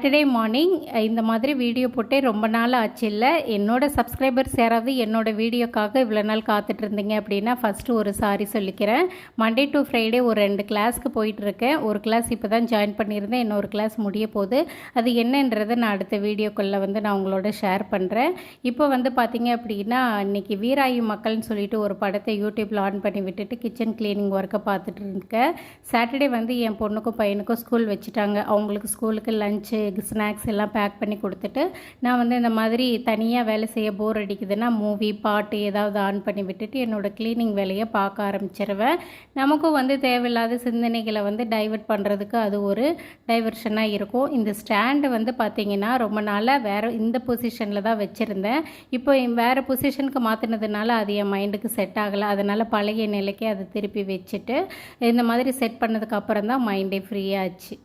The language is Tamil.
சாட்டர்டே மார்னிங் இந்த மாதிரி வீடியோ போட்டே ரொம்ப நாள் ஆச்சு இல்லை. என்னோட சப்ஸ்கிரைபர்ஸ் யாராவது என்னோட வீடியோக்காக இவ்வளோ நாள் காத்துட்டு இருந்தீங்க அப்படின்னா ஃபஸ்ட்டு ஒரு சாரி சொல்லிக்கிறேன். மண்டே டு ஃப்ரைடே ஒரு 2 கிளாஸ்க்கு போயிட்டுருக்கேன். ஒரு கிளாஸ் இப்போ தான் ஜாயின் பண்ணியிருந்தேன், இன்னொரு கிளாஸ் முடிய போகுது. அது என்னன்றதை நான் அடுத்த வீடியோக்குள்ளே நான் உங்களோட ஷேர் பண்ணுறேன். இப்போ பார்த்தீங்க அப்படின்னா இன்றைக்கி வீராயு மக்கள்னு சொல்லிட்டு ஒரு படத்தை யூடியூப்பில் ஆன் பண்ணி விட்டுட்டு கிச்சன் க்ளீனிங் ஒர்க்கை பார்த்துட்டு இருக்கேன். சாட்டர்டே என் பொண்ணுக்கும் பையனுக்கும் ஸ்கூல் வச்சுட்டாங்க. அவங்களுக்கு ஸ்கூலுக்கு லஞ்சு ஸ்நாக்ஸ் எல்லாம் பேக் பண்ணி கொடுத்துட்டு நான் இந்த மாதிரி தனியாக வேலை செய்ய போர் அடிக்குதுன்னா மூவி பாட்டு ஏதாவது ஆன் பண்ணி விட்டுட்டு என்னோடய க்ளீனிங் வேலையை பார்க்க ஆரம்பிச்சிருவேன். நமக்கும் தேவையில்லாத சிந்தனைகளை டைவர்ட் பண்ணுறதுக்கு அது ஒரு டைவர்ஷனாக இருக்கும். இந்த ஸ்டாண்டு பார்த்திங்கன்னா ரொம்ப நாளாக வேறு இந்த பொசிஷனில் தான் வச்சுருந்தேன். இப்போ வேறு பொசிஷனுக்கு மாற்றினதுனால அது என் மைண்டுக்கு செட் ஆகலை. அதனால் பழைய நிலைக்கு அதை திருப்பி வச்சுட்டு இந்த மாதிரி செட் பண்ணதுக்கப்புறம் தான் மைண்டே ஃப்ரீயாச்சு.